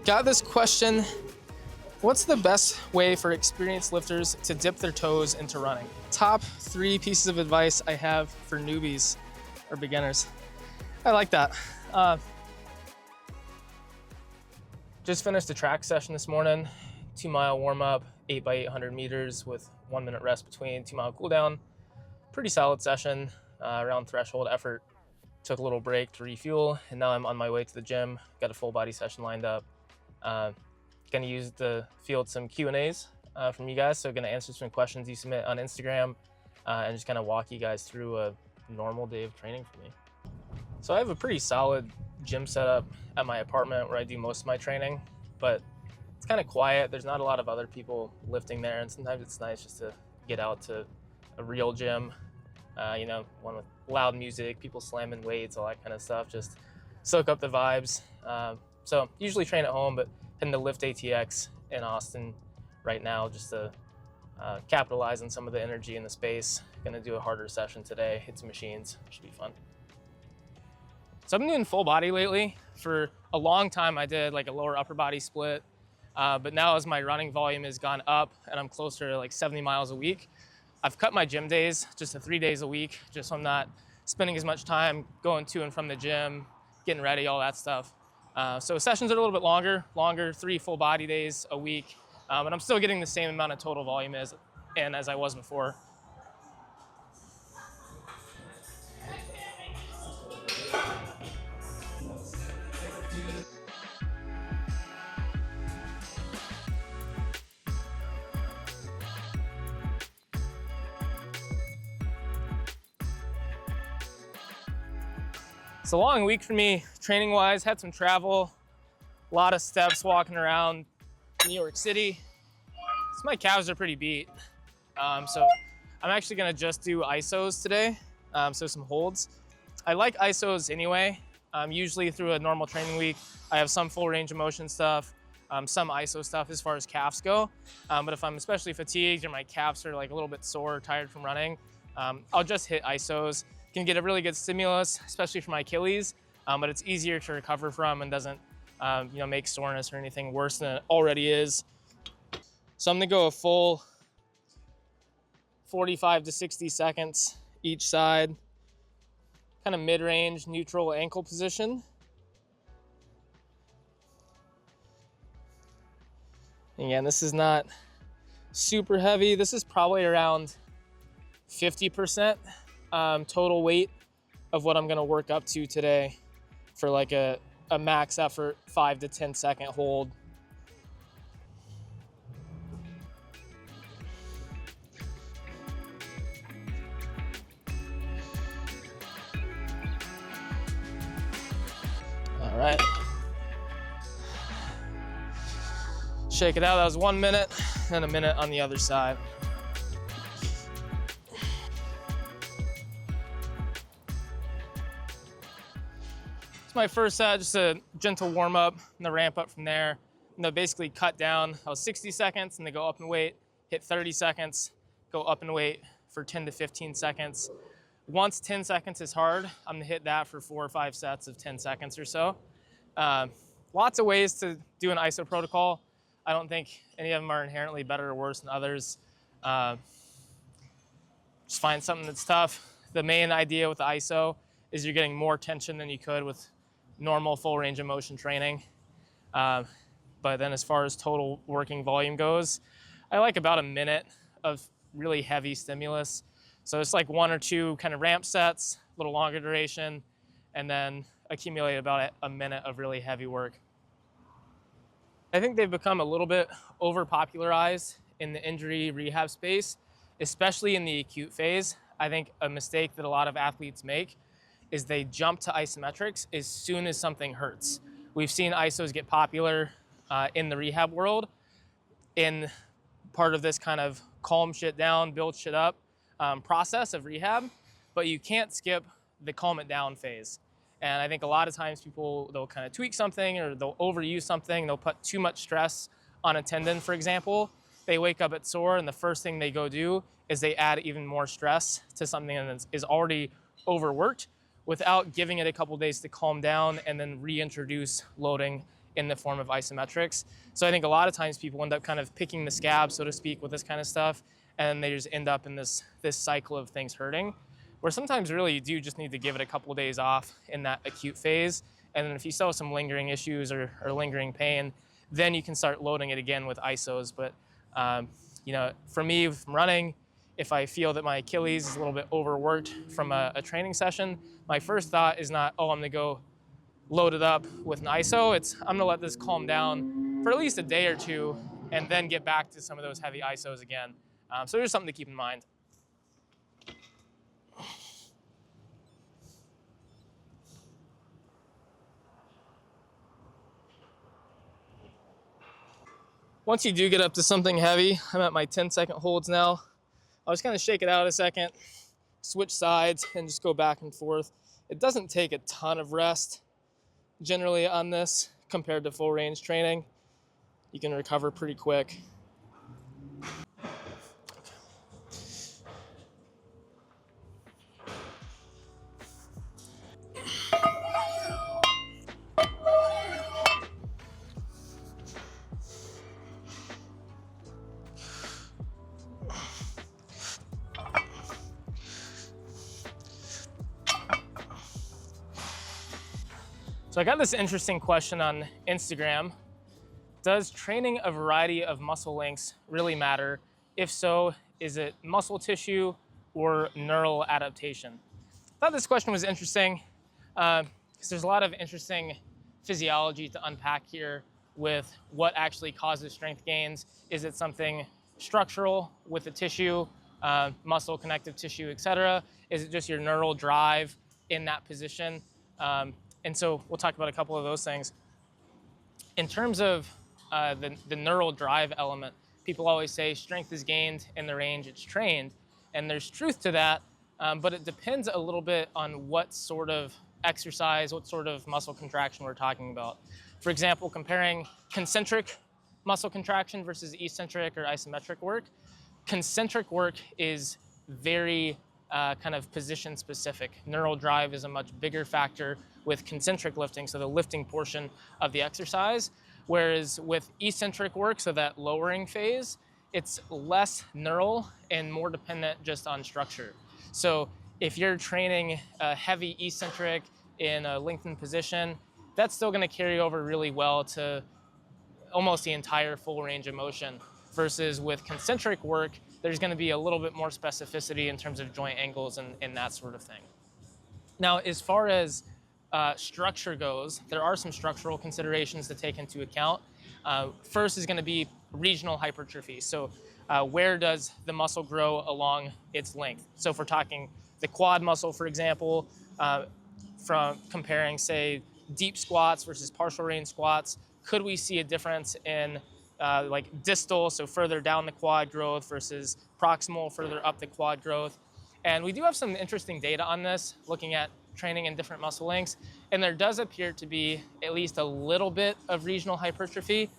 Got this question. What's the best way for experienced lifters to dip their toes into running? Top 3 pieces of advice I have for newbies or beginners. I like that. Just finished a track session this morning, 2-mile warm up, 8 by 800 meters with 1 minute rest between, 2-mile cool down. Pretty solid session, around threshold effort. Took a little break to refuel, and now I'm on my way to the gym. Got a full body session lined up. Gonna use the field some Q&As from you guys. So gonna answer some questions you submit on Instagram and just kind of walk you guys through a normal day of training for me. So I have a pretty solid gym setup at my apartment where I do most of my training, but it's kind of quiet. There's not a lot of other people lifting there, and sometimes it's nice just to get out to a real gym, you know, one with loud music, people slamming weights, all that kind of stuff, just soak up the vibes. So usually train at home, but heading to Lift ATX in Austin right now just to capitalize on some of the energy in the space. Gonna do a harder session today, hit some machines, should be fun. So I've been doing full body lately. For a long time I did like a lower upper body split, but now as my running volume has gone up and I'm closer to like 70 miles a week, I've cut my gym days just to 3 days a week, just so I'm not spending as much time going to and from the gym, getting ready, all that stuff. So sessions are a little bit longer, 3 full body days a week, but I'm still getting the same amount of total volume as I was before. It's a long week for me, training-wise. Had some travel, a lot of steps walking around New York City. So my calves are pretty beat. So I'm actually gonna just do isos today, so some holds. I like isos anyway. Usually through a normal training week, I have some full range of motion stuff, some iso stuff as far as calves go. But if I'm especially fatigued or my calves are like a little bit sore or tired from running, I'll just hit isos. Can get a really good stimulus, especially for my Achilles, but it's easier to recover from and doesn't you know, make soreness or anything worse than it already is. So I'm gonna go a full 45 to 60 seconds each side, kind of mid-range, neutral ankle position. Again, this is not super heavy. This is probably around 50% total weight of what I'm gonna work up to today for like a max effort 5 to 10 second hold. All right. Shake it out, that was 1 minute, and a minute on the other side. My first set, just a gentle warm up and the ramp up from there. And they'll basically cut down. I was 60 seconds and they go up in weight, hit 30 seconds, go up in weight for 10 to 15 seconds. Once 10 seconds is hard, I'm gonna hit that for 4 or 5 sets of 10 seconds or so. Lots of ways to do an ISO protocol. I don't think any of them are inherently better or worse than others. Just find something that's tough. The main idea with the ISO is you're getting more tension than you could with normal full range of motion training. But then as far as total working volume goes, I like about a minute of really heavy stimulus. So it's like 1 or 2 kind of ramp sets, a little longer duration, and then accumulate about a minute of really heavy work. I think they've become a little bit over-popularized in the injury rehab space, especially in the acute phase. I think a mistake that a lot of athletes make is they jump to isometrics as soon as something hurts. We've seen isos get popular in the rehab world in part of this kind of calm shit down, build shit up process of rehab, but you can't skip the calm it down phase. And I think a lot of times people, they'll kind of tweak something or they'll overuse something, they'll put too much stress on a tendon, for example. They wake up at sore and the first thing they go do is they add even more stress to something that is already overworked, without giving it a couple days to calm down and then reintroduce loading in the form of isometrics. So I think a lot of times people end up kind of picking the scab, so to speak, with this kind of stuff, and they just end up in this cycle of things hurting, where sometimes really you do just need to give it a couple of days off in that acute phase. And then if you still have some lingering issues or lingering pain, then you can start loading it again with isos. But you know, for me, from running, if I feel that my Achilles is a little bit overworked from a training session, my first thought is not, oh, I'm gonna go load it up with an ISO. It's, I'm gonna let this calm down for at least a day or two and then get back to some of those heavy ISOs again. So there's something to keep in mind. Once you do get up to something heavy, I'm at my 10-second holds now. I'll just kind of shake it out a second, switch sides, and just go back and forth. It doesn't take a ton of rest generally on this compared to full range training. You can recover pretty quick. So I got this interesting question on Instagram. Does training a variety of muscle lengths really matter? If so, is it muscle tissue or neural adaptation? I thought this question was interesting because there's a lot of interesting physiology to unpack here with what actually causes strength gains. Is it something structural with the tissue, muscle, connective tissue, etc.? Is it just your neural drive in that position? And so we'll talk about a couple of those things. In terms of the neural drive element, people always say strength is gained in the range it's trained. And there's truth to that, but it depends a little bit on what sort of exercise, what sort of muscle contraction we're talking about. For example, comparing concentric muscle contraction versus eccentric or isometric work, concentric work is very kind of position specific. Neural drive is a much bigger factor with concentric lifting, so the lifting portion of the exercise, whereas with eccentric work, so that lowering phase, it's less neural and more dependent just on structure. So if you're training a heavy eccentric in a lengthened position, that's still gonna carry over really well to almost the entire full range of motion. Versus with concentric work, there's gonna be a little bit more specificity in terms of joint angles and that sort of thing. Now, as far as structure goes, there are some structural considerations to take into account. First is gonna be regional hypertrophy. So where does the muscle grow along its length? So if we're talking the quad muscle, for example, from comparing, say, deep squats versus partial range squats, could we see a difference in like distal, so further down the quad growth versus proximal, further up the quad growth? And we do have some interesting data on this, looking at training in different muscle lengths, and there does appear to be at least a little bit of regional hypertrophy.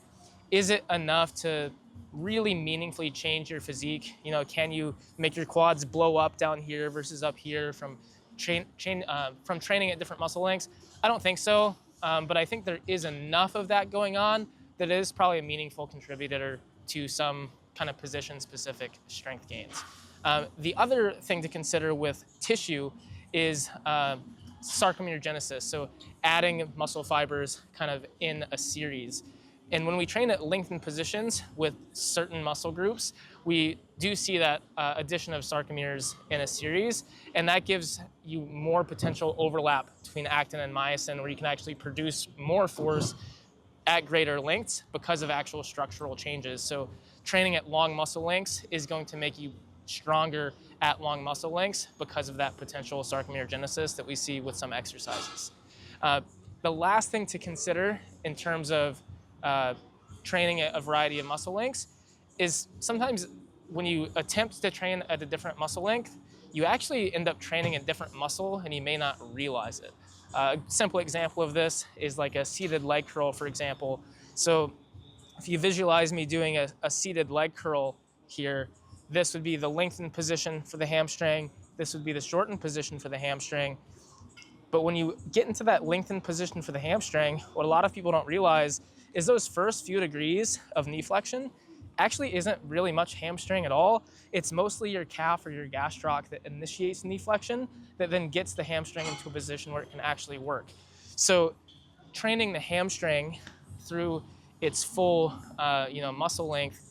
Is it enough to really meaningfully change your physique? You know, can you make your quads blow up down here versus up here from training at different muscle lengths? I don't think so, but I think there is enough of that going on that it is probably a meaningful contributor to some kind of position-specific strength gains. The other thing to consider with tissue is sarcomerogenesis, so adding muscle fibers kind of in a series. And when we train at lengthened positions with certain muscle groups, we do see that addition of sarcomeres in a series, and that gives you more potential overlap between actin and myosin, where you can actually produce more force at greater lengths because of actual structural changes. So training at long muscle lengths is going to make you stronger at long muscle lengths because of that potential sarcomerogenesis that we see with some exercises. The last thing to consider in terms of training at a variety of muscle lengths is sometimes when you attempt to train at a different muscle length, you actually end up training a different muscle and you may not realize it. A simple example of this is like a seated leg curl, for example. So if you visualize me doing a seated leg curl here, this would be the lengthened position for the hamstring. This would be the shortened position for the hamstring. But when you get into that lengthened position for the hamstring, what a lot of people don't realize is those first few degrees of knee flexion actually isn't really much hamstring at all. It's mostly your calf or your gastroc that initiates knee flexion that then gets the hamstring into a position where it can actually work. So training the hamstring through its full muscle length,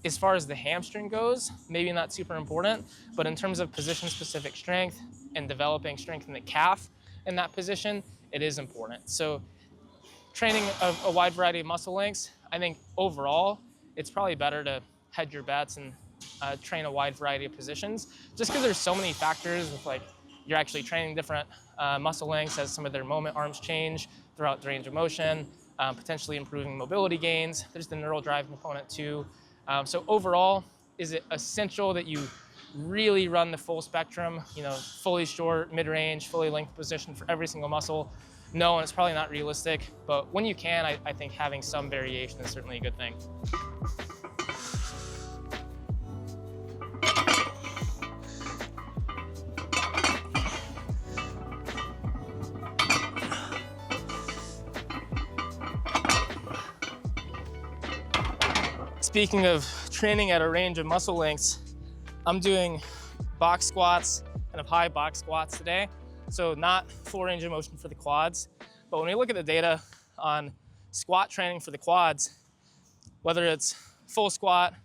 as far as the hamstring goes, maybe not super important, but in terms of position-specific strength and developing strength in the calf in that position, it is important. So training a wide variety of muscle lengths, I think overall, it's probably better to hedge your bets and train a wide variety of positions, just because there's so many factors with like, you're actually training different muscle lengths as some of their moment arms change throughout the range of motion, potentially improving mobility gains. There's the neural drive component too. So overall, is it essential that you really run the full spectrum, fully short, mid-range, fully length position for every single muscle? No, and it's probably not realistic, but when you can, I think having some variation is certainly a good thing. Speaking of training at a range of muscle lengths, I'm doing box squats, kind of high box squats today. So not full range of motion for the quads. But when we look at the data on squat training for the quads, whether it's full squat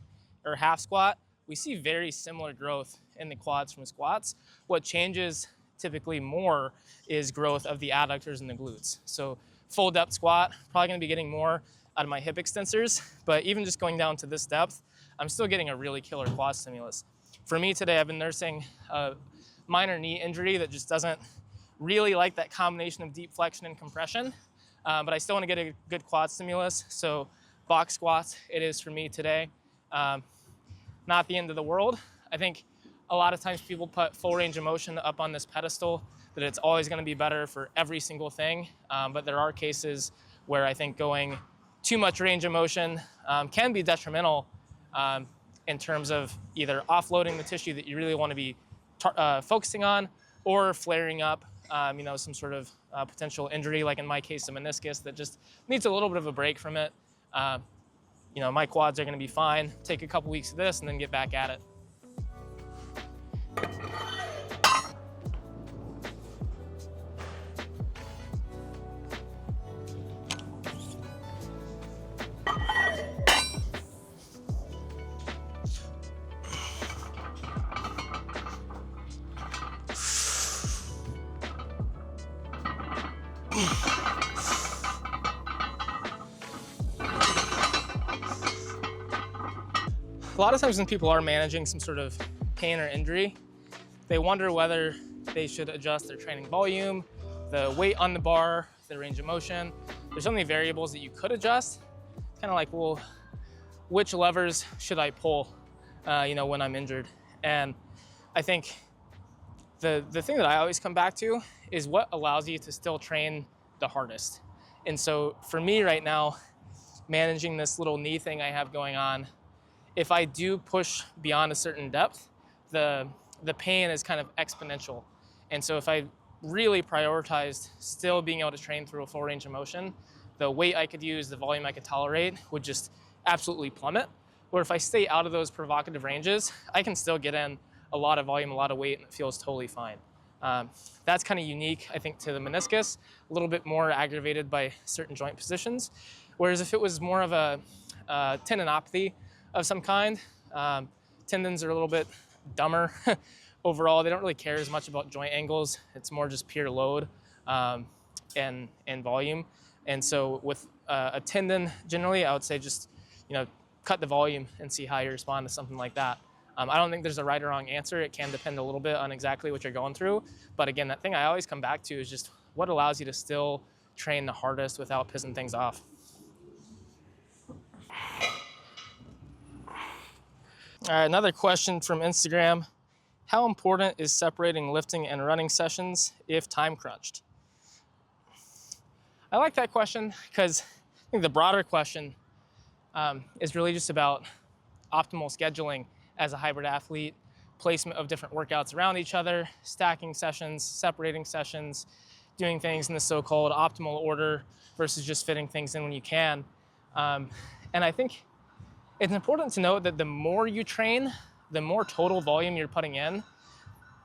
or half squat, we see very similar growth in the quads from squats. What changes typically more is growth of the adductors and the glutes. So full depth squat, probably gonna be getting more out of my hip extensors, but even just going down to this depth, I'm still getting a really killer quad stimulus. For me today, I've been nursing a minor knee injury that just doesn't really like that combination of deep flexion and compression, but I still want to get a good quad stimulus. So box squats, it is for me today. Not the end of the world. I think a lot of times people put full range of motion up on this pedestal, that it's always going to be better for every single thing. But there are cases where I think going too much range of motion can be detrimental in terms of either offloading the tissue that you really want to be focusing on, or flaring up some sort of potential injury, like in my case, a meniscus that just needs a little bit of a break from it. My quads are going to be fine. Take a couple weeks of this and then get back at it. A lot of times when people are managing some sort of pain or injury, they wonder whether they should adjust their training volume, the weight on the bar, the range of motion. There's so many variables that you could adjust. It's kind of like, well, which levers should I pull, when I'm injured? And I think the thing that I always come back to is what allows you to still train the hardest. And so for me right now, managing this little knee thing I have going on, if I do push beyond a certain depth, the pain is kind of exponential. And so if I really prioritized still being able to train through a full range of motion, the weight I could use, the volume I could tolerate would just absolutely plummet. Where if I stay out of those provocative ranges, I can still get in a lot of volume, a lot of weight, and it feels totally fine. That's kind of unique, I think, to the meniscus, a little bit more aggravated by certain joint positions. Whereas if it was more of a tendinopathy of some kind, tendons are a little bit dumber overall. They don't really care as much about joint angles. It's more just pure load and volume. And so with a tendon, generally, I would say just cut the volume and see how you respond to something like that. I don't think there's a right or wrong answer. It can depend a little bit on exactly what you're going through. But again, that thing I always come back to is just what allows you to still train the hardest without pissing things off. All right, another question from Instagram. How important is separating lifting and running sessions if time crunched? I like that question because I think the broader question is really just about optimal scheduling as a hybrid athlete placement of different workouts around each other, stacking sessions, separating sessions, doing things in the so-called optimal order versus just fitting things in when you can. And I think it's important to note that the more you train, the more total volume you're putting in,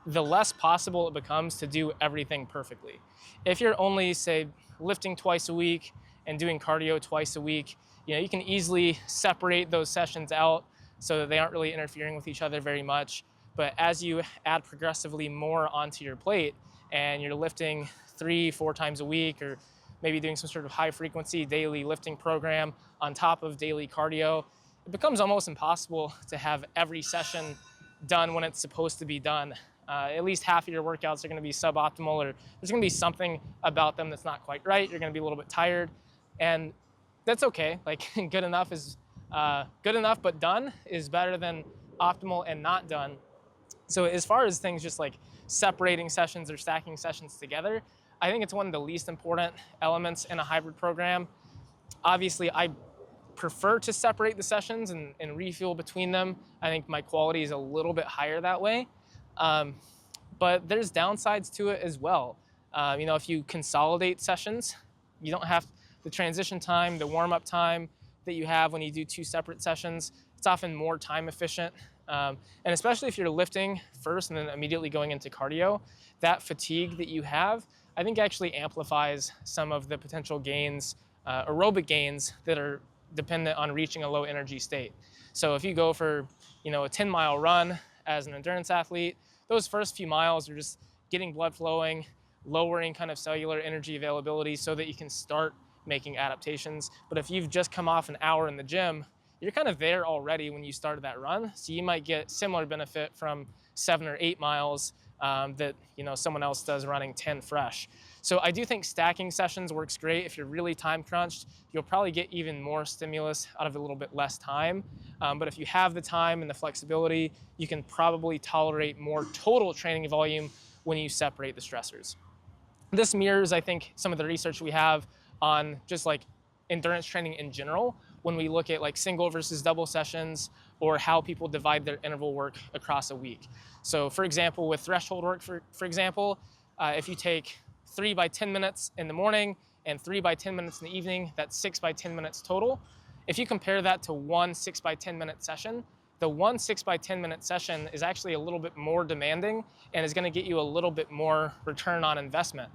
the less possible it becomes to do everything perfectly. If you're only, say, lifting twice a week and doing cardio twice a week, you can easily separate those sessions out so that they aren't really interfering with each other very much. But as you add progressively more onto your plate and you're lifting 3-4 times a week, or maybe doing some sort of high frequency daily lifting program on top of daily cardio, it becomes almost impossible to have every session done when it's supposed to be done. At least half of your workouts are going to be suboptimal, or there's going to be something about them that's not quite right. You're going to be a little bit tired, and that's okay. Like, good enough is good enough, but done is better than optimal and not done. So as far as things just like separating sessions or stacking sessions together, I think it's one of the least important elements in a hybrid program. Obviously, I prefer to separate the sessions and refuel between them. I think my quality is a little bit higher that way. But there's downsides to it as well. If you consolidate sessions, you don't have the transition time, the warm-up time that you have when you do 2 separate sessions. It's often more time efficient. And especially if you're lifting first and then immediately going into cardio, that fatigue that you have, I think actually amplifies some of the potential gains, aerobic gains that are dependent on reaching a low energy state. So if you go for, a 10-mile run as an endurance athlete, those first few miles are just getting blood flowing, lowering kind of cellular energy availability so that you can start making adaptations. But if you've just come off an hour in the gym, you're kind of there already when you started that run. So you might get similar benefit from 7 or 8 miles that someone else does running 10 fresh. So I do think stacking sessions works great. If you're really time crunched, you'll probably get even more stimulus out of a little bit less time. But if you have the time and the flexibility, you can probably tolerate more total training volume when you separate the stressors. This mirrors, I think, some of the research we have on just like endurance training in general when we look at like single versus double sessions, or how people divide their interval work across a week. So for example, with threshold work, for example, if you take 3 by 10 minutes in the morning and 3 by 10 minutes in the evening, that's 6 by 10 minutes total. If you compare that to one 6 by 10 minute session, the one 6 by 10 minute session is actually a little bit more demanding and is going to get you a little bit more return on investment.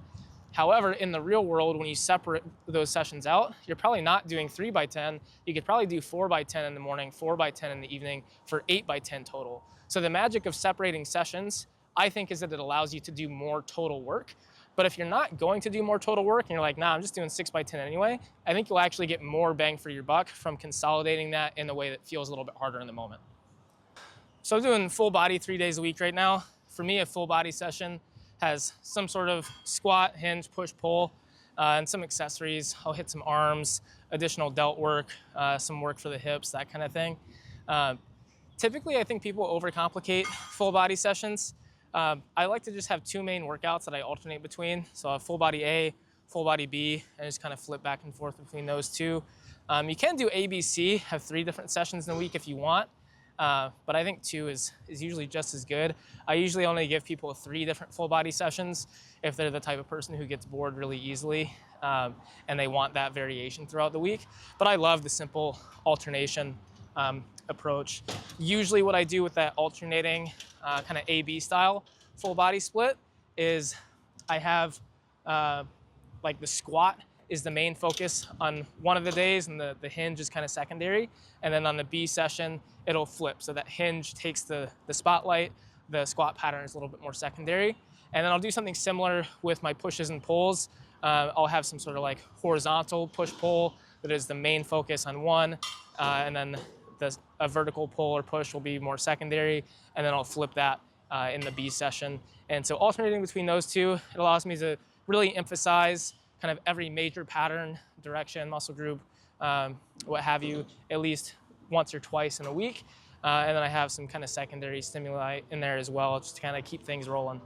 However, in the real world, when you separate those sessions out, you're probably not doing 3 by 10. You could probably do 4 by 10 in the morning, 4 by 10 in the evening for 8 by 10 total. So the magic of separating sessions, I think, is that it allows you to do more total work. But if you're not going to do more total work and you're like, nah, I'm just doing 6 by 10 anyway, I think you'll actually get more bang for your buck from consolidating that in a way that feels a little bit harder in the moment. So I'm doing full body 3 days a week right now. For me, a full body session has some sort of squat, hinge, push, pull, and some accessories. I'll hit some arms, additional delt work, some work for the hips, that kind of thing. Typically, I think people overcomplicate full body sessions. I like to just have 2 main workouts that I alternate between. So I have full body A, full body B, and just kind of flip back and forth between those 2. You can do A, B, C, have 3 different sessions in a week if you want. But I think 2 is usually just as good. I usually only give people 3 different full body sessions if they're the type of person who gets bored really easily and they want that variation throughout the week. But I love the simple alternation approach. Usually what I do with that alternating kind of A-B style full body split is I have like the squat is the main focus on one of the days, and the hinge is kind of secondary. And then on the B session, it'll flip. So that hinge takes the spotlight, the squat pattern is a little bit more secondary. And then I'll do something similar with my pushes and pulls. I'll have some sort of like horizontal push-pull that is the main focus on one, and then a vertical pull or push will be more secondary, and then I'll flip that in the B session. And so alternating between those 2, it allows me to really emphasize kind of every major pattern, direction, muscle group, what have you, at least once or twice in a week. And then I have some kind of secondary stimuli in there as well, just to kind of keep things rolling.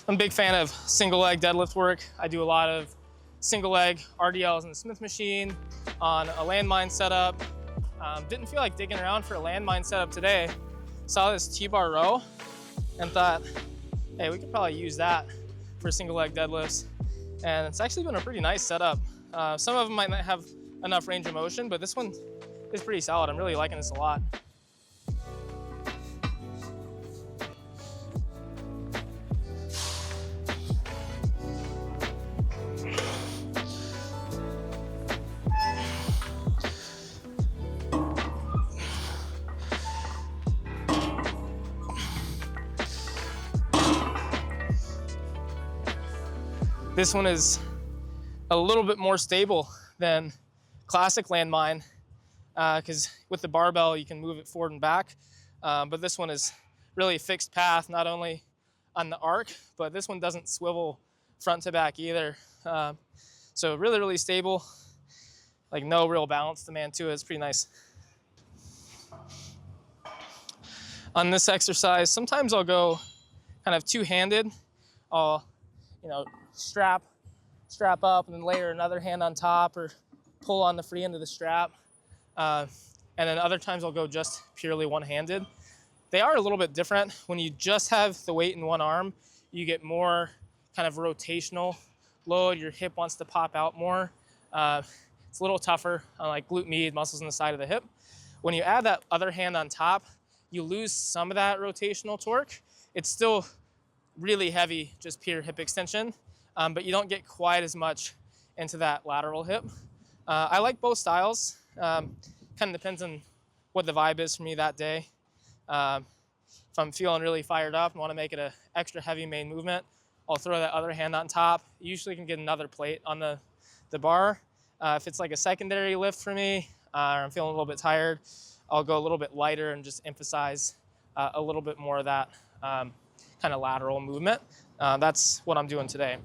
I'm a big fan of single leg deadlift work. I do a lot of single leg RDLs in the Smith machine on a landmine setup. Didn't feel like digging around for a landmine setup today. Saw this T-bar row and thought, hey, we could probably use that for single leg deadlifts. And it's actually been a pretty nice setup. Some of them might not have enough range of motion, but this one is pretty solid. I'm really liking this a lot. This one is a little bit more stable than classic landmine because with the barbell you can move it forward and back, but this one is really a fixed path, not only on the arc, but this one doesn't swivel front to back either. So really, really stable, like no real balance demand to it. It's pretty nice. On this exercise, sometimes I'll go kind of two-handed. I'll, strap up and then layer another hand on top or pull on the free end of the strap. And then other times I'll go just purely one-handed. They are a little bit different. When you just have the weight in one arm, you get more kind of rotational load. Your hip wants to pop out more. It's a little tougher on like glute med, muscles on the side of the hip. When you add that other hand on top, you lose some of that rotational torque. It's still really heavy, just pure hip extension, but you don't get quite as much into that lateral hip. I like both styles. Kind of depends on what the vibe is for me that day. If I'm feeling really fired up and want to make it an extra heavy main movement, I'll throw that other hand on top. Usually can get another plate on the bar. If it's like a secondary lift for me, or I'm feeling a little bit tired, I'll go a little bit lighter and just emphasize a little bit more of that kind of lateral movement. That's what I'm doing today.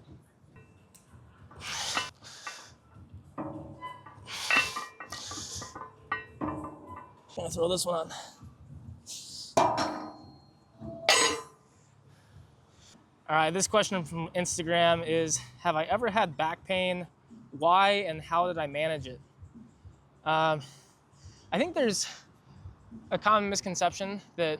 I'm gonna throw this one on. All right, this question from Instagram is, have I ever had back pain? Why and how did I manage it? I think there's a common misconception that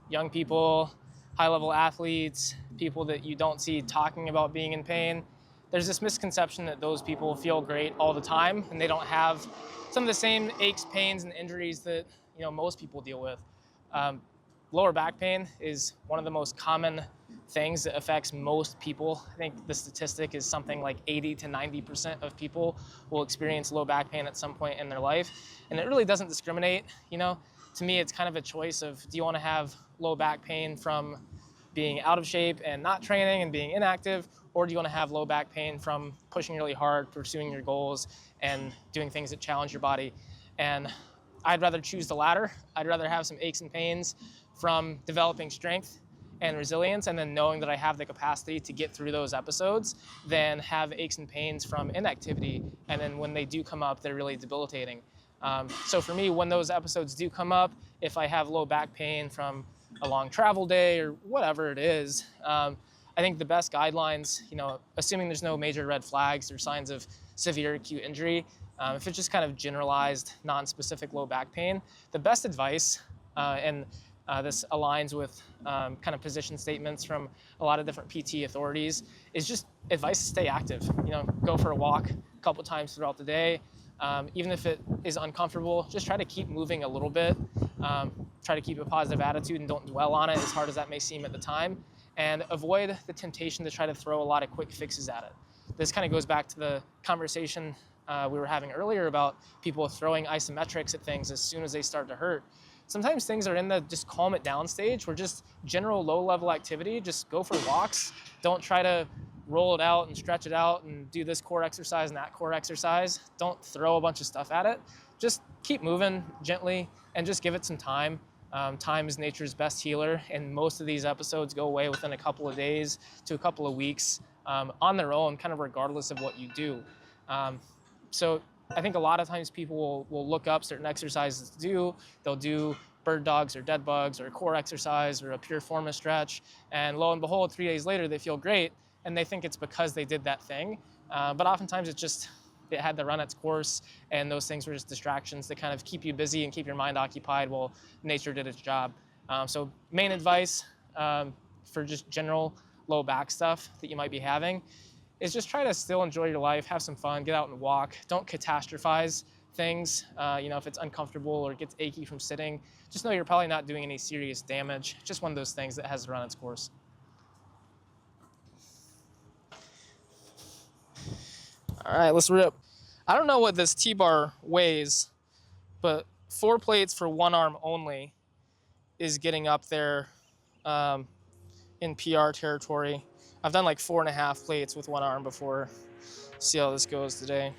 young people, high-level athletes, people that you don't see talking about being in pain, there's this misconception that those people feel great all the time and they don't have some of the same aches, pains, and injuries that most people deal with. Lower back pain is one of the most common things that affects most people. I think the statistic is something like 80 to 90% of people will experience low back pain at some point in their life. And it really doesn't discriminate. To me, it's kind of a choice of, do you want to have low back pain from being out of shape and not training and being inactive, or do you want to have low back pain from pushing really hard, pursuing your goals, and doing things that challenge your body? And I'd rather choose the latter. I'd rather have some aches and pains from developing strength and resilience and then knowing that I have the capacity to get through those episodes than have aches and pains from inactivity, and then when they do come up, they're really debilitating. So for me, when those episodes do come up, if I have low back pain from a long travel day or whatever it is, I think the best guidelines, assuming there's no major red flags or signs of severe acute injury, if it's just kind of generalized, non-specific low back pain, the best advice, and this aligns with kind of position statements from a lot of different PT authorities, is just advice to stay active. Go for a walk a couple times throughout the day. Even if it is uncomfortable, just try to keep moving a little bit. Try to keep a positive attitude and don't dwell on it, as hard as that may seem at the time. And avoid the temptation to try to throw a lot of quick fixes at it. This kind of goes back to the conversation we were having earlier about people throwing isometrics at things as soon as they start to hurt. Sometimes things are in the just calm it down stage, where just general low-level activity, just go for walks. Don't try to roll it out and stretch it out and do this core exercise and that core exercise. Don't throw a bunch of stuff at it. Just keep moving gently and just give it some time. Time is nature's best healer, and most of these episodes go away within a couple of days to a couple of weeks on their own, kind of regardless of what you do. So I think a lot of times people will look up certain exercises to do. They'll do bird dogs or dead bugs or a core exercise or a pure forma stretch. And lo and behold, 3 days later, they feel great and they think it's because they did that thing. But oftentimes it had to run its course, and those things were just distractions that kind of keep you busy and keep your mind occupied while nature did its job. So main advice for just general low back stuff that you might be having is just try to still enjoy your life, have some fun, get out and walk. Don't catastrophize things. If it's uncomfortable or it gets achy from sitting, just know you're probably not doing any serious damage. Just one of those things that has to run its course. All right, let's rip. I don't know what this T-bar weighs, but 4 plates for one arm only is getting up there in PR territory. I've done like 4.5 plates with one arm before. See how this goes today.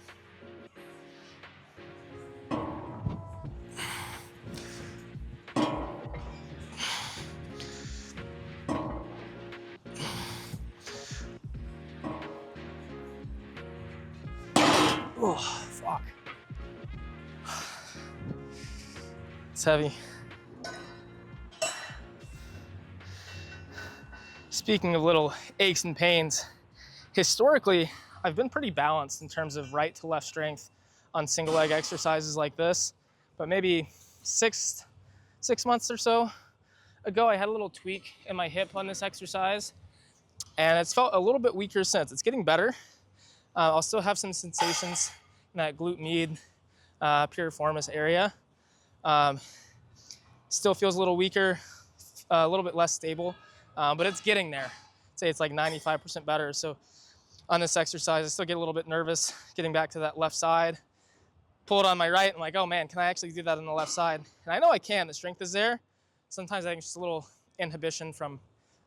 Oh, fuck. It's heavy. Speaking of little aches and pains, historically, I've been pretty balanced in terms of right to left strength on single leg exercises like this, but maybe six months or so ago, I had a little tweak in my hip on this exercise, and it's felt a little bit weaker since. It's getting better. I'll still have some sensations in that glute med, piriformis area. Still feels a little weaker, a little bit less stable, but it's getting there. I'd say it's like 95% better. So on this exercise, I still get a little bit nervous getting back to that left side. Pull it on my right, I'm like, oh man, can I actually do that on the left side? And I know I can, the strength is there. Sometimes I think it's just a little inhibition from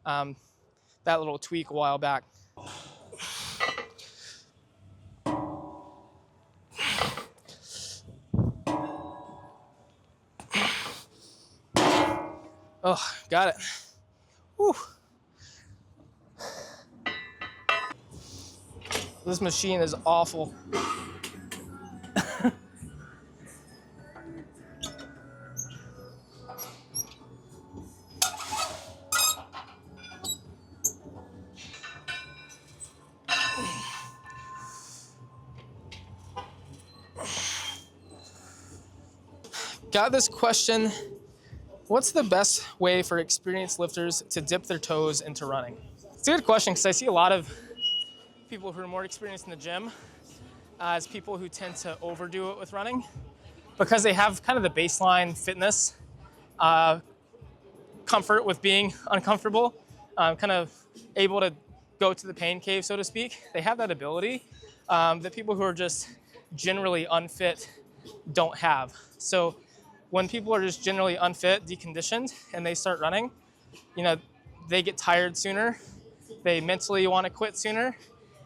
that little tweak a while back. Oh, got it. Whew. This machine is awful. Got this question: what's the best way for experienced lifters to dip their toes into running? It's a good question because I see a lot of people who are more experienced in the gym as people who tend to overdo it with running because they have kind of the baseline fitness, comfort with being uncomfortable, kind of able to go to the pain cave, so to speak. They have that ability that people who are just generally unfit don't have. So when people are just generally unfit, deconditioned, and they start running, they get tired sooner. They mentally want to quit sooner.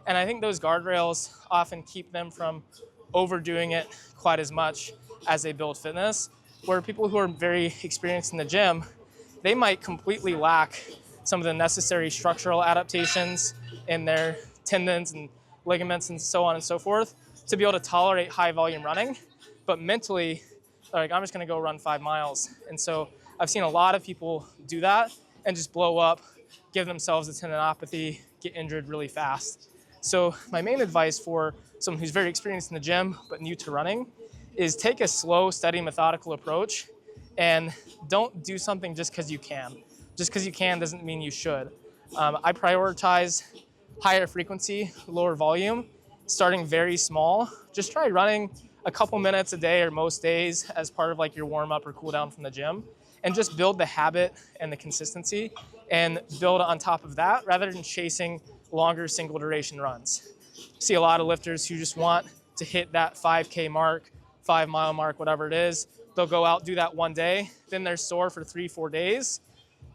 And I think those guardrails often keep them from overdoing it quite as much as they build fitness. Where people who are very experienced in the gym, they might completely lack some of the necessary structural adaptations in their tendons and ligaments and so on and so forth to be able to tolerate high volume running. But mentally, like, I'm just gonna go run 5 miles. And so I've seen a lot of people do that and just blow up, give themselves a tendinopathy, get injured really fast. So my main advice for someone who's very experienced in the gym but new to running is take a slow, steady, methodical approach and don't do something just because you can. Just because you can doesn't mean you should. I prioritize higher frequency, lower volume, starting very small. Just try running a couple minutes a day or most days as part of like your warm up or cool down from the gym, and just build the habit and the consistency and build on top of that rather than chasing longer single duration runs. See a lot of lifters who just want to hit that 5K mark, 5 mile mark, whatever it is. They'll go out, do that one day, then they're sore for 3-4 days.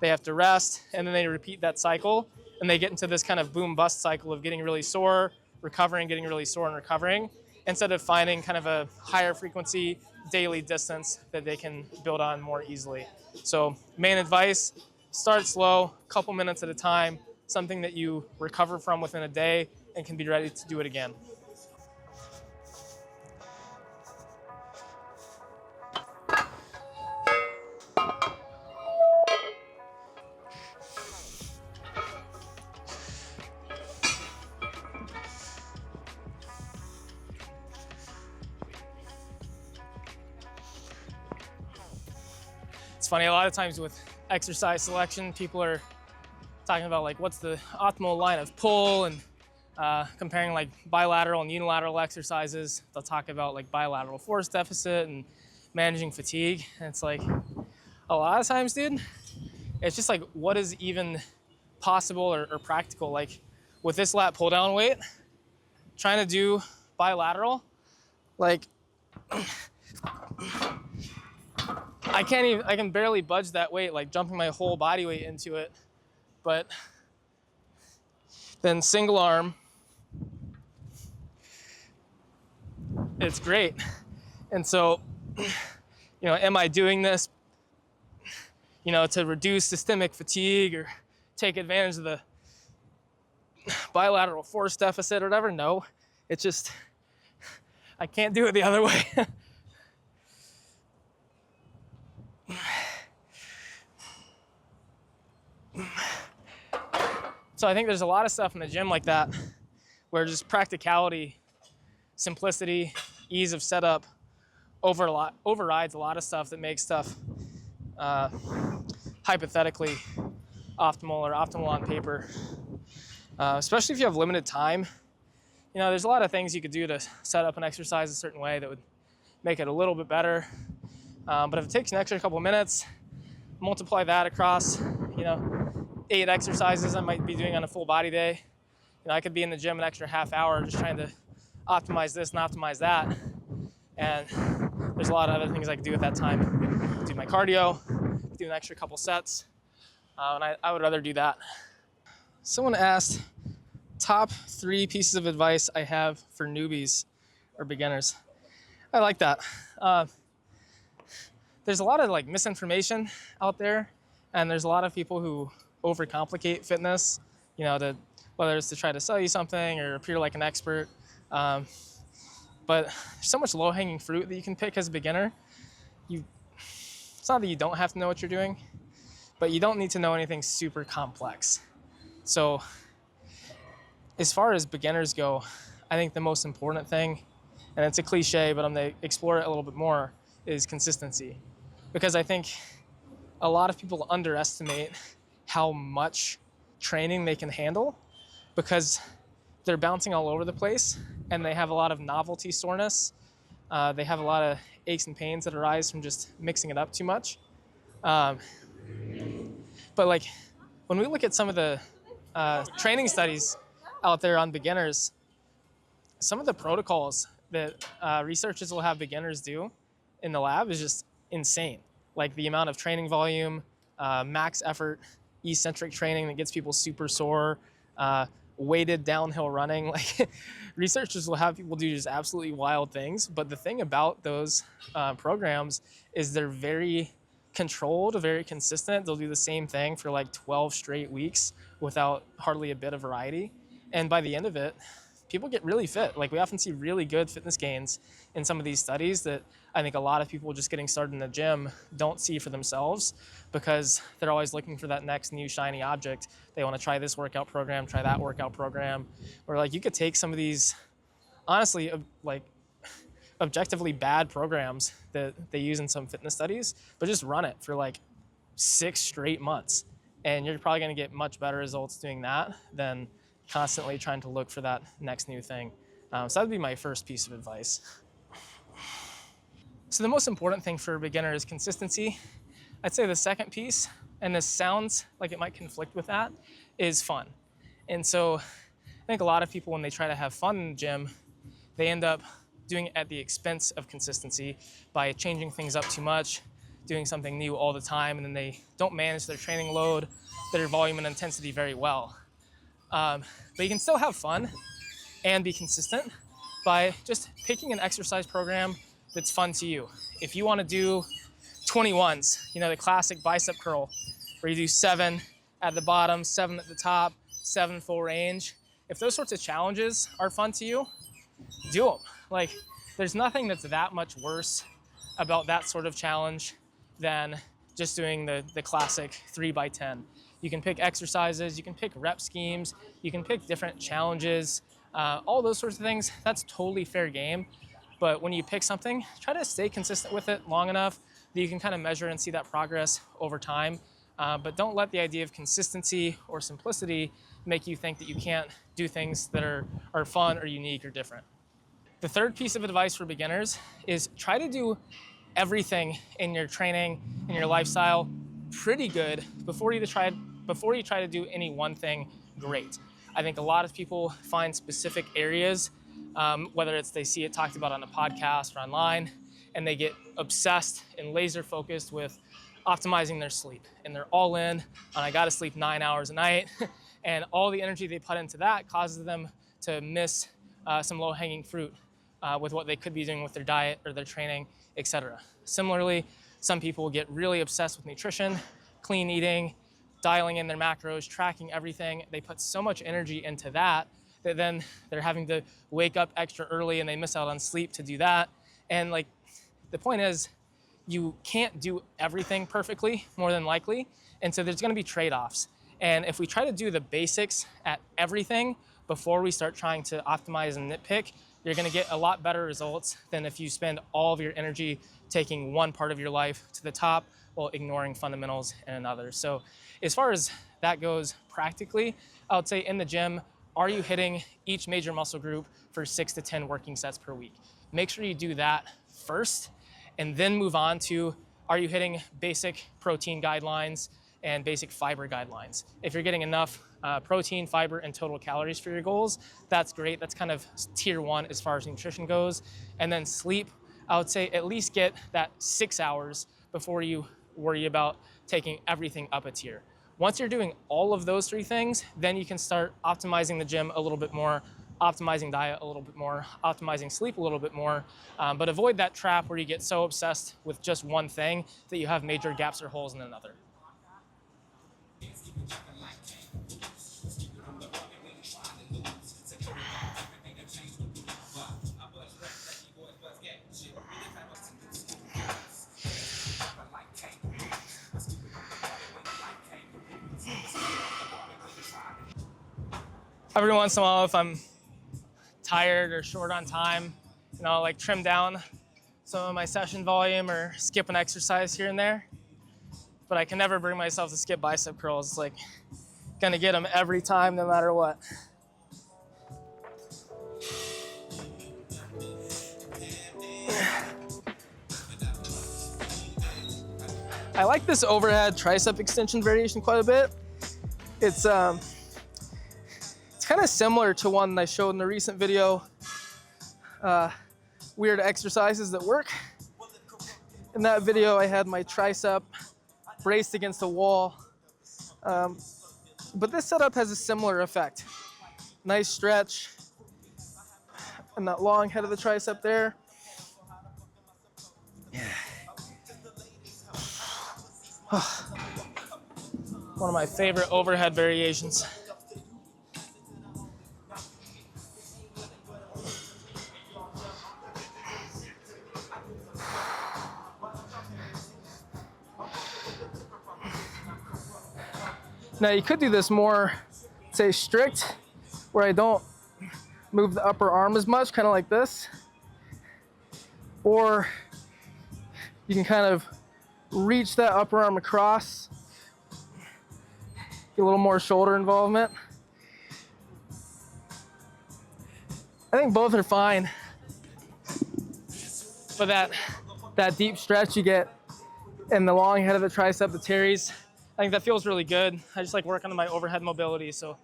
They have to rest, and then they repeat that cycle, and they get into this kind of boom bust cycle of getting really sore, recovering, getting really sore and recovering, instead of finding kind of a higher frequency daily distance that they can build on more easily. So main advice, start slow, couple minutes at a time, something that you recover from within a day and can be ready to do it again. It's funny, a lot of times with exercise selection, people are talking about like what's the optimal line of pull and comparing like bilateral and unilateral exercises. They'll talk about like bilateral force deficit and managing fatigue. And it's like a lot of times, dude, it's just like what is even possible or practical. Like with this lat pull down weight, trying to do bilateral, like I can barely budge that weight, like jumping my whole body weight into it. But then single arm, it's great. And so, you know, am I doing this, you know, to reduce systemic fatigue or take advantage of the bilateral force deficit or whatever? No, it's just, I can't do it the other way. So I think there's a lot of stuff in the gym like that where just practicality, simplicity, ease of setup overrides a lot of stuff that makes stuff hypothetically optimal or optimal on paper. Especially if you have limited time. You know, there's a lot of things you could do to set up an exercise a certain way that would make it a little bit better. But if it takes an extra couple of minutes, multiply that across, you know, 8 exercises I might be doing on a full body day. You know, I could be in the gym an extra half hour just trying to optimize this and optimize that. And there's a lot of other things I could do at that time. Do my cardio, do an extra couple sets, and I would rather do that. Someone asked, top 3 pieces of advice I have for newbies or beginners. I like that. There's a lot of like misinformation out there, and there's a lot of people who overcomplicate fitness, you know, whether it's to try to sell you something or appear like an expert. But there's so much low-hanging fruit that you can pick as a beginner. It's not that you don't have to know what you're doing, but you don't need to know anything super complex. So as far as beginners go, I think the most important thing, and it's a cliche, but I'm going to explore it a little bit more, is consistency. Because I think a lot of people underestimate how much training they can handle because they're bouncing all over the place and they have a lot of novelty soreness. They have a lot of aches and pains that arise from just mixing it up too much. But like when we look at some of the training studies out there on beginners, some of the protocols that researchers will have beginners do in the lab is just insane. Like the amount of training volume, max effort, eccentric training that gets people super sore, weighted downhill running. Like researchers will have people do just absolutely wild things. But the thing about those programs is they're very controlled, very consistent. They'll do the same thing for like 12 straight weeks without hardly a bit of variety. And by the end of it, people get really fit. Like we often see really good fitness gains in some of these studies that I think a lot of people just getting started in the gym don't see for themselves because they're always looking for that next new shiny object. They want to try this workout program, try that workout program. Or like you could take some of these, honestly, like objectively bad programs that they use in some fitness studies, but just run it for like 6 straight months. And you're probably going to get much better results doing that than constantly trying to look for that next new thing. So that would be my first piece of advice. So the most important thing for a beginner is consistency. I'd say the second piece, and this sounds like it might conflict with that, is fun. And so I think a lot of people, when they try to have fun in the gym, they end up doing it at the expense of consistency by changing things up too much, doing something new all the time, and then they don't manage their training load, their volume and intensity very well. But you can still have fun and be consistent by just picking an exercise program that's fun to you. If you want to do 21s, you know, the classic bicep curl, where you do 7 at the bottom, 7 at the top, 7 full range. If those sorts of challenges are fun to you, do them. Like, there's nothing that's that much worse about that sort of challenge than just doing the classic 3x10. You can pick exercises, you can pick rep schemes, you can pick different challenges, all those sorts of things. That's totally fair game. But when you pick something, try to stay consistent with it long enough that you can kind of measure and see that progress over time. But don't let the idea of consistency or simplicity make you think that you can't do things that are fun or unique or different. The third piece of advice for beginners is try to do everything in your training, in your lifestyle, pretty good before you try to do any one thing great. I think a lot of people find specific areas, whether it's they see it talked about on a podcast or online, and they get obsessed and laser focused with optimizing their sleep. And they're all in on I gotta sleep 9 hours a night. And all the energy they put into that causes them to miss some low-hanging fruit with what they could be doing with their diet or their training, etc. Similarly, some people get really obsessed with nutrition, clean eating, dialing in their macros, tracking everything. They put so much energy into that that then they're having to wake up extra early and they miss out on sleep to do that. And like, the point is, you can't do everything perfectly, more than likely. And so there's gonna be trade-offs. And if we try to do the basics at everything before we start trying to optimize and nitpick, you're gonna get a lot better results than if you spend all of your energy taking one part of your life to the top while ignoring fundamentals in another. So as far as that goes practically, I would say in the gym, are you hitting each major muscle group for 6 to 10 working sets per week? Make sure you do that first and then move on to, are you hitting basic protein guidelines and basic fiber guidelines? If you're getting enough protein, fiber, and total calories for your goals, that's great. That's kind of tier 1 as far as nutrition goes. And then sleep, I would say at least get that 6 hours before you worry about taking everything up a tier. Once you're doing all of those 3 things, then you can start optimizing the gym a little bit more, optimizing diet a little bit more, optimizing sleep a little bit more, but avoid that trap where you get so obsessed with just one thing that you have major gaps or holes in another. Every once in a while, if I'm tired or short on time, I'll like trim down some of my session volume or skip an exercise here and there. But I can never bring myself to skip bicep curls. It's like gonna get them every time, no matter what. I like this overhead tricep extension variation quite a bit. It's kind of similar to one I showed in a recent video, weird exercises that work. In that video, I had my tricep braced against a wall. But this setup has a similar effect. Nice stretch, and that long head of the tricep there. Yeah. One of my favorite overhead variations. Now you could do this more, say, strict, where I don't move the upper arm as much, kind of like this. Or you can kind of reach that upper arm across, get a little more shoulder involvement. I think both are fine. But that deep stretch you get in the long head of the tricep, the teres, I think that feels really good. I just like working on my overhead mobility, so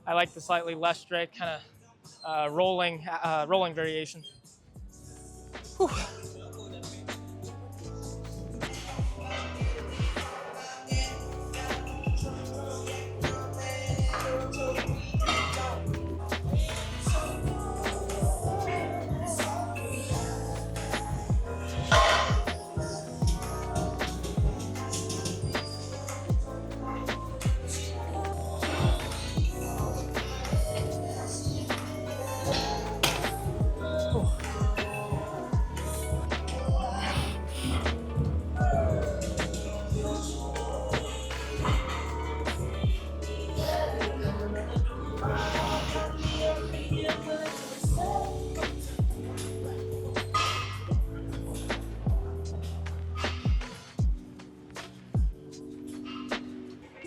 I like the slightly less strict kind of rolling variation. Whew.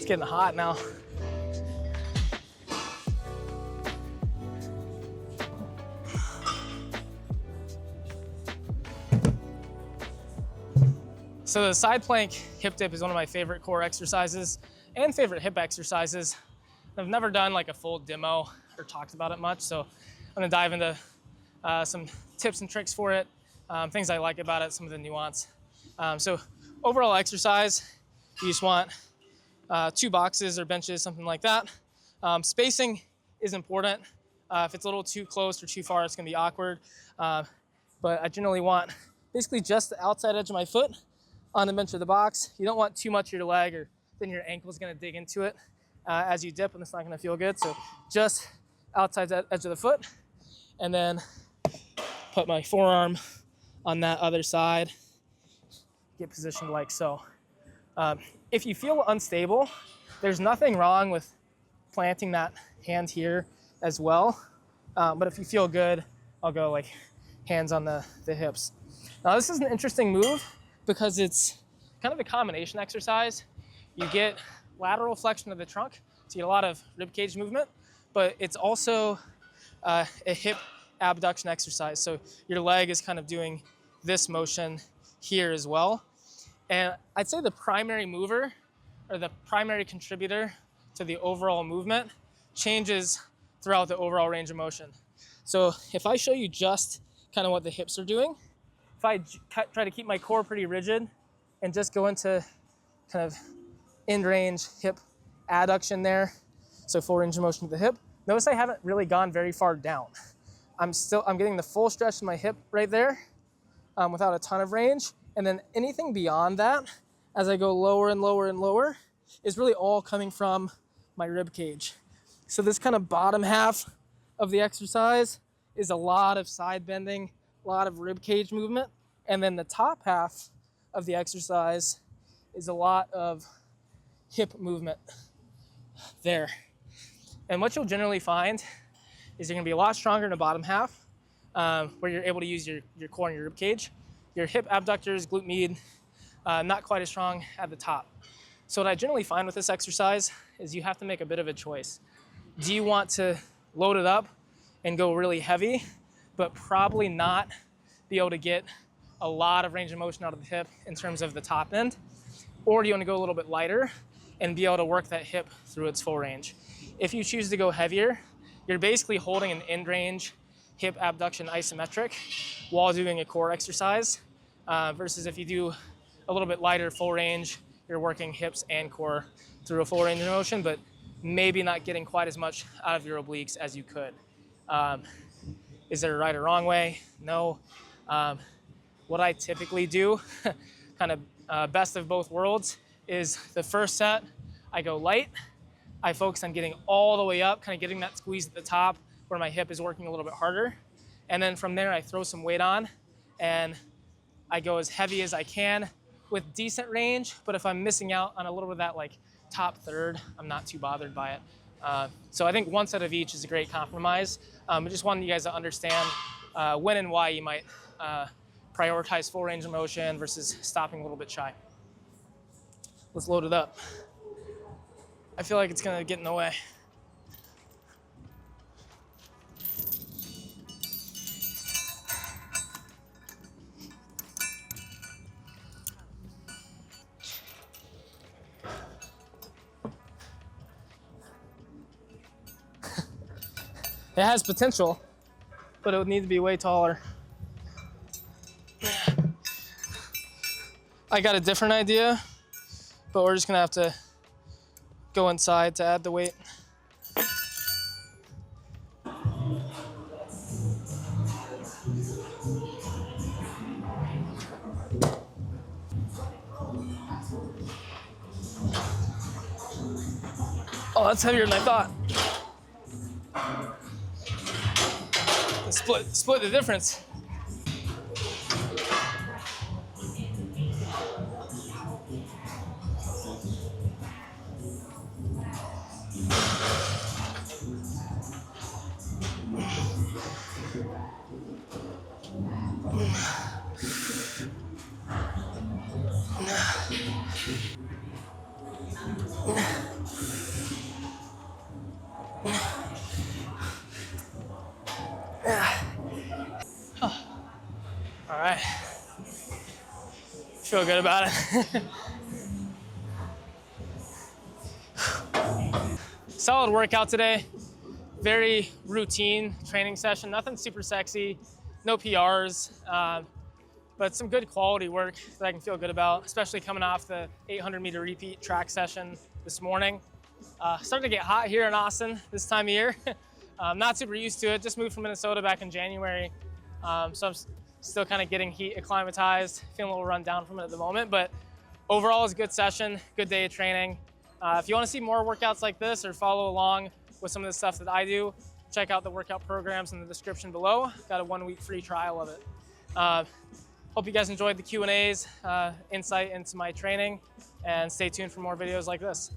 It's getting hot now. So the side plank hip dip is one of my favorite core exercises and favorite hip exercises. I've never done like a full demo or talked about it much, so I'm gonna dive into some tips and tricks for it, things I like about it, some of the nuance. So overall exercise, you just want 2 boxes or benches, something like that. Spacing is important. If it's a little too close or too far, it's gonna be awkward. But I generally want basically just the outside edge of my foot on the bench of the box. You don't want too much of your leg, or then your ankle is gonna dig into it as you dip, and it's not gonna feel good. So just outside edge of the foot, and then put my forearm on that other side, get positioned like so. If you feel unstable, there's nothing wrong with planting that hand here as well. But if you feel good, I'll go like hands on the hips. Now this is an interesting move because it's kind of a combination exercise. You get lateral flexion of the trunk, so you get a lot of rib cage movement, but it's also a hip abduction exercise. So your leg is kind of doing this motion here as well. And I'd say the primary mover or the primary contributor to the overall movement changes throughout the overall range of motion. So if I show you just kind of what the hips are doing, if I try to keep my core pretty rigid and just go into kind of end range hip adduction there, so full range of motion to the hip, notice I haven't really gone very far down. I'm getting the full stretch of my hip right there without a ton of range. And then anything beyond that, as I go lower and lower and lower, is really all coming from my rib cage. So this kind of bottom half of the exercise is a lot of side bending, a lot of rib cage movement. And then the top half of the exercise is a lot of hip movement there. And what you'll generally find is you're gonna be a lot stronger in the bottom half, where you're able to use your core and your rib cage. Your hip abductors, glute med, not quite as strong at the top. So what I generally find with this exercise is you have to make a bit of a choice. Do you want to load it up and go really heavy, but probably not be able to get a lot of range of motion out of the hip in terms of the top end? Or do you want to go a little bit lighter and be able to work that hip through its full range? If you choose to go heavier, you're basically holding an end range hip abduction isometric while doing a core exercise, versus if you do a little bit lighter full range, you're working hips and core through a full range of motion, but maybe not getting quite as much out of your obliques as you could. Is there a right or wrong way? No. What I typically do, kind of best of both worlds, is the first set, I go light. I focus on getting all the way up, kind of getting that squeeze at the top where my hip is working a little bit harder. And then from there, I throw some weight on and I go as heavy as I can with decent range. But if I'm missing out on a little bit of that like top third, I'm not too bothered by it. So I think one set of each is a great compromise. I just wanted you guys to understand when and why you might prioritize full range of motion versus stopping a little bit shy. Let's load it up. I feel like it's gonna get in the way. It has potential, but it would need to be way taller. I got a different idea, but we're just gonna have to go inside to add the weight. Oh, that's heavier than I thought. Split the difference. All right. Feel good about it. Solid workout today. Very routine training session. Nothing super sexy. No PRs. But some good quality work that I can feel good about, especially coming off the 800-meter repeat track session this morning. Starting to get hot here in Austin this time of year. I'm not super used to it. Just moved from Minnesota back in January. So I'm still kind of getting heat acclimatized, feeling a little run down from it at the moment. But overall, it's a good session, good day of training. If you want to see more workouts like this or follow along with some of the stuff that I do, check out the workout programs in the description below. Got a 1-week free trial of it. Hope you guys enjoyed the Q&As, insight into my training, and stay tuned for more videos like this.